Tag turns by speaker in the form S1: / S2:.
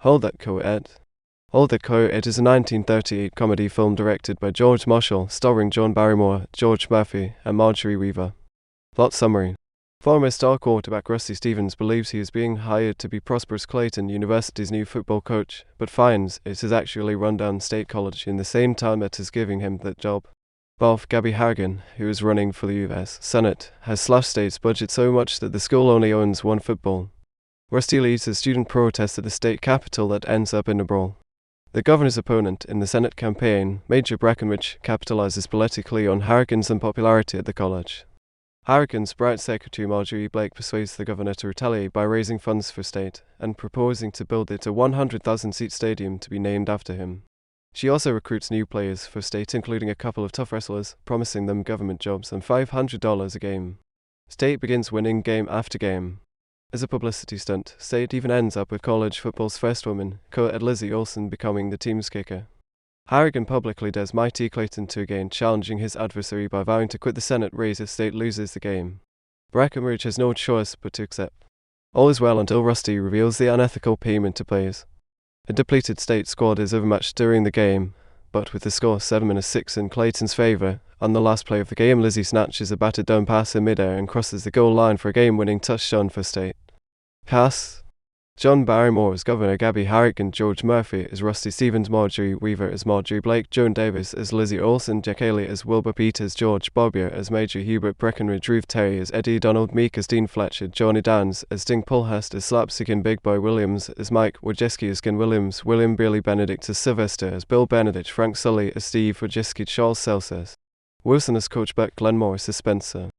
S1: Hold That Co-Ed. Hold That Co-Ed is a 1938 comedy film directed by George Marshall, starring John Barrymore, George Murphy, and Marjorie Weaver. Plot summary. Former star quarterback Rusty Stevens believes he is being hired to be Prosperous Clayton University's new football coach, but finds it is actually rundown state college in the same town that is giving him that job. Both Gabby Harrigan, who is running for the U.S. Senate, has slashed state's budget so much that the school only owns one football. Rusty leads a student protest at the state capitol that ends up in a brawl. The governor's opponent in the Senate campaign, Major Breckinridge, capitalizes politically on Harrigan's unpopularity at the college. Harrigan's bright secretary Marjorie Blake persuades the governor to retaliate by raising funds for state and proposing to build it a 100,000-seat stadium to be named after him. She also recruits new players for state, including a couple of tough wrestlers, promising them government jobs and $500 a game. State begins winning game after game. As a publicity stunt, state even ends up with college football's first woman, co-ed Lizzie Olsen, becoming the team's kicker. Harrigan publicly dares mighty Clayton to again, challenging his adversary by vowing to quit the Senate race if state loses the game. Breckinridge has no choice but to accept. All is well until Rusty reveals the unethical payment to players. A depleted state squad is overmatched during the game, but with the score 7-6 in Clayton's favor, on the last play of the game Lizzie snatches a batted down pass in midair and crosses the goal line for a game-winning touchdown for state. Cast: John Barrymore as Governor, Gabby Harrigan, George Murphy as Rusty Stevens, Marjorie Weaver as Marjorie Blake, Joan Davis as Lizzie Olsen, Jack Haley as Wilbur Peters, George Bobbier as Major Hubert Breckinridge, Ruth Terry as Eddie Donald, Meek as Dean Fletcher, Johnny Dans as Ding Polhurst, as Slapstickin' Big Boy Williams as Mike Wojcicki, as Ken Williams, William Bailey Benedict as Sylvester, as Bill Benedict, Frank Sully as Steve Wojcicki, Charles Seltzer, Wilson as Coach Buck, Glenn Morris as Spencer.